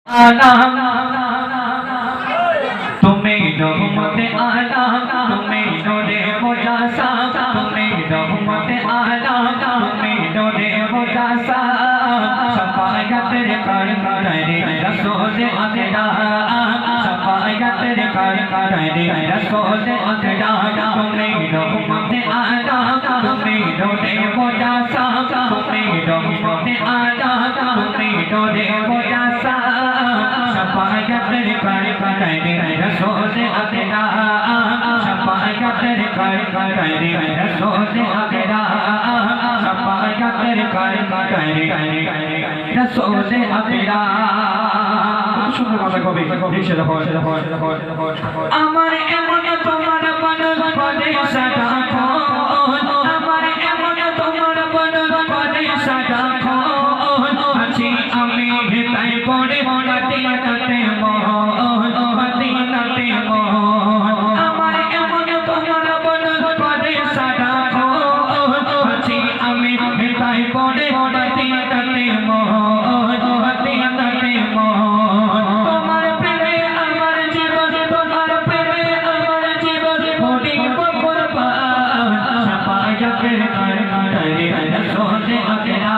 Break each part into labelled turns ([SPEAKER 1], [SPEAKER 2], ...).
[SPEAKER 1] आला तुम्हें रहमत आला तुम्हें डोरे मुजासा तुम्हें रहमत आला तुम्हें डोरे मुजासा सफायत कर करे रसूल अकरा सफायत कर करे रसूल अकरा तुम्हें रहमत आला तुम्हें डोरे मुजासा तुम्हें रहमत आला तुम्हें डोरे मुजासा सफायत कर करे रसूल अकरा सफायत कर करे रसूल अकरा सफायत कर करे रसूल अकरा শুনে কথা কবে ভেসে আমার এমন তোমার মন পদে সাদা আমার এমন তোমার মন পদে সাদা আছি আমি তাই পড়ে মদিনাতে মোহন মদিনাতে মোহন আমার এমন তোমার মন পদে সাদা আছি আমি তাই পড়ে মদিনাতে মোহন মদিনাতে মোহন তোমার প্রেমে আমার জীবন তোমার প্রেমে আমার জীবন কোটি কুরবান সফায়ত করে রসূল আকরা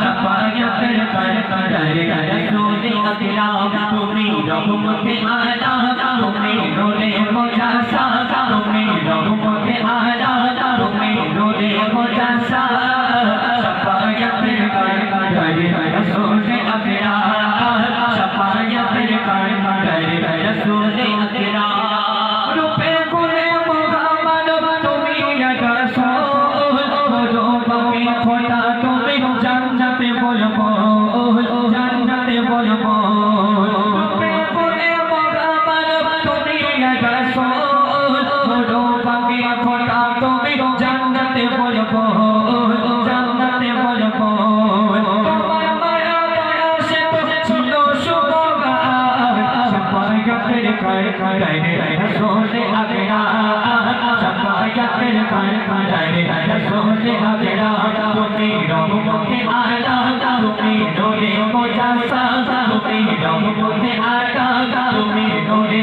[SPEAKER 1] सफायत कर करे रसूल अकरा तुम्हें रहमत आला तुम्हें डोरे मुजासा तुम्हें रहमत आला तुम्हें डोरे मुजासा सफायत कर करे रसूल अकरा सफायत कर करे रसूल अकरा रूपे गुणे मुहम्मद तुम्हें रसूल जो बाकी खोटा तुम्हें জান্নাতে বলবো জান্নাতে বলবো রূপে গুণে মোহাম্মদ তুমি রাসূল বড় পাকে খোদা তুমি জান্নাতে বলবো জান্নাতে বলবো তোমার মায়া পরশে ছিল সুবহান সফায়ত করে রাসূল আকরা सफायत कर करे रसूल अकरा तुम्हें रहमत आला तुम्हें डोरे मुजासा तुम्हें रहमत आला तुम्हें डोरे